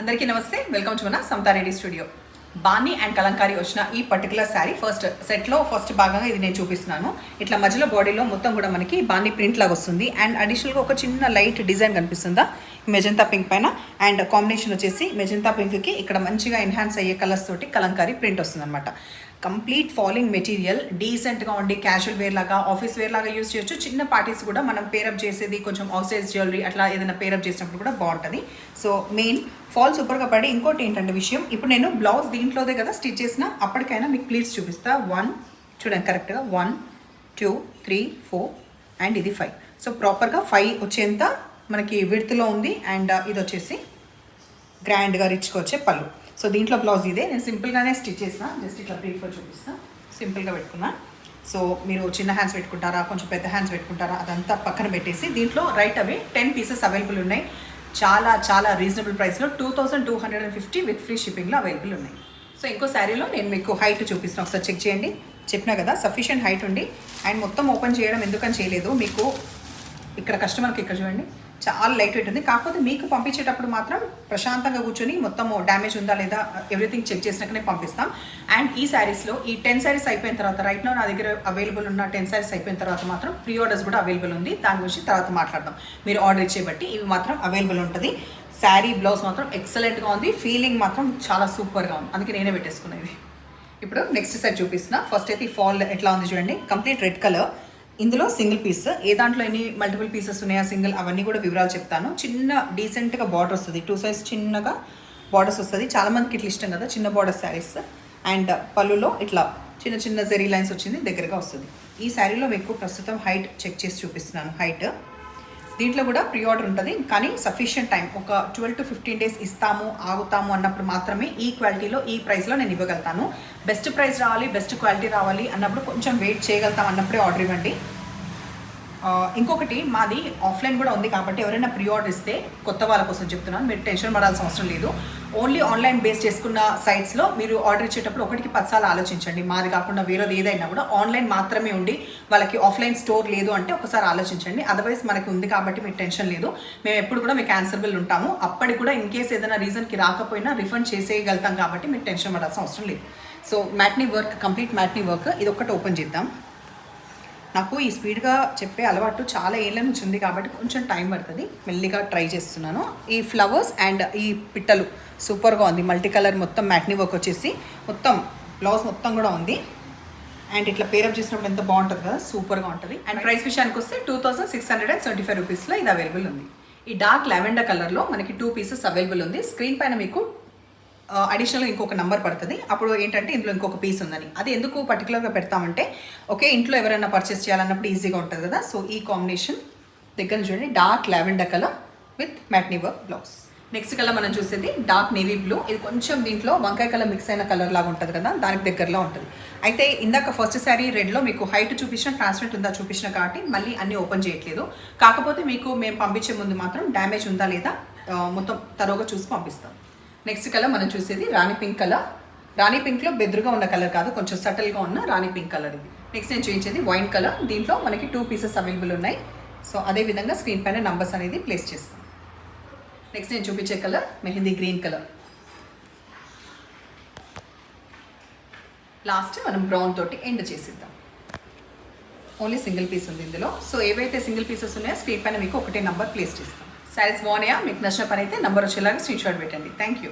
అందరికీ నమస్తే, welcome to మన సమతారెడ్డి స్టూడియో. బాణి అండ్ కలంకారీ వచ్చిన ఈ పర్టికులర్ శారీ ఫస్ట్ భాగంగా ఇది నేను చూపిస్తున్నాను. ఇట్లా మధ్యలో బాడీలో మొత్తం కూడా మనకి బాణి ప్రింట్ లాగా వస్తుంది అండ్ అడిషనల్గా ఒక చిన్న లైట్ డిజైన్ కనిపిస్తుందా మెజంతా పింక్ పైన. అండ్ కాంబినేషన్ వచ్చేసి మెజంతా పింక్కి ఇక్కడ మంచిగా ఎన్హాన్స్ అయ్యే కలర్స్ తోటి కలంకారీ ప్రింట్ వస్తుంది అనమాట. కంప్లీట్ ఫాలింగ్ మెటీరియల్, డీసెంట్గా ఉండి క్యాజువల్ వేర్ లాగా, ఆఫీస్ వేర్ లాగా యూస్ చేయొచ్చు. చిన్న పార్టీస్ కూడా మనం పేరప్ చేసేది కొంచెం ఆక్సైజ్ జ్యువెలరీ అట్లా ఏదైనా పేరప్ చేసినప్పుడు కూడా బాగుంటుంది. సో మెయిన్ ఫాల్ సూపర్గా పడి. ఇంకోటి ఏంటంటే విషయం, ఇప్పుడు నేను బ్లౌజ్ దీంట్లోదే కదా స్టిచ్ చేసిన, అప్పటికైనా మీకు ప్లీట్స్ చూపిస్తా. 1 చూడండి కరెక్ట్గా 1 2 3 4 అండ్ ఇది 5. సో ప్రాపర్గా 5 వచ్చేంత మనకి విడ్త్లో ఉంది. అండ్ ఇది వచ్చేసి గ్రాండ్గా రిచ్గా వచ్చే పళ్ళు. సో దీంట్లో బ్లౌజ్ ఇదే, నేను సింపుల్గానే స్టిచ్ చేసిన, జస్ట్ ఇట్లా బ్రీఫ్గా చూపిస్తాను. సింపుల్గా పెట్టుకున్నా. సో మీరు చిన్న హ్యాండ్స్ పెట్టుకుంటారా, కొంచెం పెద్ద హ్యాండ్స్ పెట్టుకుంటారా, అదంతా పక్కన పెట్టేసి దీంట్లో రైట్ అవే 10 పీసెస్ అవైలబుల్ ఉన్నాయి. చాలా చాలా రీజనబుల్ ప్రైస్లో 2250 విత్ ఫ్రీ షిప్పింగ్లో అవైలబుల్ ఉన్నాయి. సో ఇంకో శారీలో నేను మీకు హైట్ చూపిస్తాను, ఒకసారి చెక్ చేయండి. చెప్పినా కదా సఫిషియంట్ హైట్ ఉండి. అండ్ మొత్తం ఓపెన్ చేయడం ఎందుకని చేయలేదు, మీకు ఇక్కడ కస్టమర్కి ఇక్కడ చూడండి చాలా లైట్ వెయిట్ ఉంది. కాకపోతే మీకు పంపించేటప్పుడు మాత్రం ప్రశాంతంగా కూర్చొని మొత్తం డ్యామేజ్ ఉందా లేదా ఎవ్రీథింగ్ చెక్ చేసినాకనే పంపిస్తాం. అండ్ ఈ శారీస్లో ఈ 10 శారీస్ అయిపోయిన తర్వాత, రైట్ నా దగ్గర అవైలబుల్ ఉన్న 10 శారీస్ అయిపోయిన తర్వాత మాత్రం ప్రీ ఆర్డర్స్ కూడా అవైలబుల్ ఉంది. దాని గురించి తర్వాత మాట్లాడదాం. మీరు ఆర్డర్ ఇచ్చేబట్టి ఇవి మాత్రం అవైలబుల్ ఉంటుంది. శారీ బ్లౌజ్ మాత్రం ఎక్సలెంట్గా ఉంది, ఫీలింగ్ మాత్రం చాలా సూపర్గా ఉంది, అందుకే నేనే పెట్టేసుకునేది. ఇప్పుడు నెక్స్ట్ సైడ్ చూపిస్తున్నా. ఫస్ట్ అయితే ఈ ఫాల్ ఎట్లా ఉంది చూడండి, కంప్లీట్ రెడ్ కలర్. ఇందులో సింగిల్ పీస్, ఏ దాంట్లో ఎన్ని మల్టిపుల్ పీసెస్ ఉన్నాయా సింగిల్, అవన్నీ కూడా వివరాలు చెప్తాను. చిన్న డీసెంట్గా బార్డర్ వస్తుంది, 2 సైజ్ చిన్నగా బార్డర్స్ వస్తుంది. చాలామందికి ఇట్లా ఇష్టం కదా చిన్న బార్డర్ శారీస్. అండ్ పళ్ళులో ఇట్లా చిన్న చిన్న జెరీ లైన్స్ వచ్చింది, దగ్గరగా వస్తుంది. ఈ శారీలో మీకు ప్రస్తుతం హైట్ చెక్ చేసి చూపిస్తున్నాను. హైట్ దీంట్లో కూడా ప్రీ ఆర్డర్ ఉంటుంది, కానీ సఫిషియంట్ టైం, ఒక 12 to 15 డేస్ ఇస్తాము ఆగుతాము అన్నప్పుడు మాత్రమే ఈ క్వాలిటీలో ఈ ప్రైస్లో నేను ఇవ్వగలుగుతాను. బెస్ట్ ప్రైస్ రావాలి, బెస్ట్ క్వాలిటీ రావాలి అన్నప్పుడు కొంచెం వెయిట్ చేయగలుగుతాం అన్నప్పుడే ఆర్డర్ ఇవ్వండి. ఇంకొకటి, మాది ఆఫ్లైన్ కూడా ఉంది కాబట్టి ఎవరైనా ప్రీ ఆర్డర్ ఇస్తే కొత్త వాళ్ళ కోసం చెప్తున్నాను, మీరు టెన్షన్ పడాల్సిన అవసరం లేదు. ఓన్లీ ఆన్లైన్ బేస్ చేసుకున్న సైట్స్లో మీరు ఆర్డర్ ఇచ్చేటప్పుడు 1కి 10 సార్లు ఆలోచించండి. మాది కాకుండా వేరేది ఏదైనా కూడా ఆన్లైన్ మాత్రమే ఉండి వాళ్ళకి ఆఫ్లైన్ స్టోర్ లేదు అంటే ఒకసారి ఆలోచించండి. అదర్వైజ్ మనకి ఉంది కాబట్టి మీకు టెన్షన్ లేదు. మేము ఎప్పుడు కూడా మీకు ఆన్సరబుల్ ఉంటాము. అప్పటికి కూడా ఇన్ కేస్ ఏదైనా రీజన్కి రాకపోయినా రిఫండ్ చేసేయగలుగుతాం కాబట్టి మీకు టెన్షన్ పడాల్సిన అవసరం లేదు. So matinee work, complete matinee work. ఇది ఒక్కటి ఓపెన్ చేద్దాం. నాకు ఈ స్పీడ్గా చెప్పే అలవాటు చాలా ఏళ్ళ నుంచి ఉంది కాబట్టి కొంచెం టైం పడుతుంది, మెల్లిగా ట్రై చేస్తున్నాను. ఈ ఫ్లవర్స్ అండ్ ఈ పిట్టలు సూపర్గా ఉంది. మల్టీ కలర్ మొత్తం మ్యాట్నీ వర్క్ వచ్చేసి మొత్తం బ్లౌజ్ మొత్తం కూడా ఉంది. అండ్ ఇట్లా పేరప్ చేసినప్పుడు ఎంత బాగుంటుంది కదా, సూపర్గా ఉంటుంది. అండ్ ప్రైస్ విషయానికి వస్తే 2675 రూపీస్లో ఇది అవైలబుల్ ఉంది. ఈ డార్క్ లావెండర్ కలర్లో మనకి 2 పీసెస్ అవైలబుల్ ఉంది. స్క్రీన్ పైన మీకు అడిషనల్గా ఇంకొక నెంబర్ పడుతుంది. అప్పుడు ఏంటంటే ఇందులో ఇంకొక పీస్ ఉందని, అది ఎందుకు పర్టికులర్గా పెడతామంటే ఓకే ఇంట్లో ఎవరైనా పర్చేస్ చేయాలన్నప్పుడు ఈజీగా ఉంటుంది కదా. సో ఈ కాంబినేషన్ దగ్గర చూడండి, dark lavender colour with matinee work blouse. Next colour మనం చూసేది డార్క్ నేవీ బ్లూ. ఇది కొంచెం దీంట్లో వంకాయ కలర్ మిక్స్ అయిన కలర్ లాగా ఉంటుంది కదా, దానికి దగ్గరలో ఉంటుంది. అయితే ఇందాక ఫస్ట్ శారీ రెడ్లో మీకు హైట్ చూపించిన, ట్రాన్స్పరెంట్ ఉందా చూపించిన కాబట్టి మళ్ళీ అన్నీ ఓపెన్ చేయట్లేదు. కాకపోతే మీకు మేము పంపించే ముందు మాత్రం డ్యామేజ్ ఉందా లేదా మొత్తం తరోగా చూసి పంపిస్తాం. నెక్స్ట్ కలర్ మనం చూసేది రాణి పింక్ కలర్. రాణి పింక్లో బెదురుగా ఉన్న కలర్ కాదు, కొంచెం సటిల్గా ఉన్న రాణి పింక్ కలర్ ఇది. నెక్స్ట్ నేను చూపించేది వైన్ కలర్. దీంట్లో మనకి 2 పీసెస్ అవైలబుల్ ఉన్నాయి. సో అదేవిధంగా స్క్రీన్ పైన నంబర్స్ అనేది ప్లేస్ చేస్తాం. నెక్స్ట్ నేను చూపించే colour mehndi green colour. Last మనం బ్రౌన్ తోటి ఎండ్ చేసిద్దాం. ఓన్లీ సింగిల్ పీస్ ఉంది ఇందులో. సో ఏవైతే సింగిల్ పీసెస్ ఉన్నాయో స్క్రీన్ పైన మీకు ఒకటే నంబర్ ప్లేస్ చేస్తాం. శారీస్ బాగున్నాయా, మీకు నచ్చిన పని అయితే నంబర్ వచ్చేలాగా స్క్రీన్ షాట్ పెట్టండి. Thank you.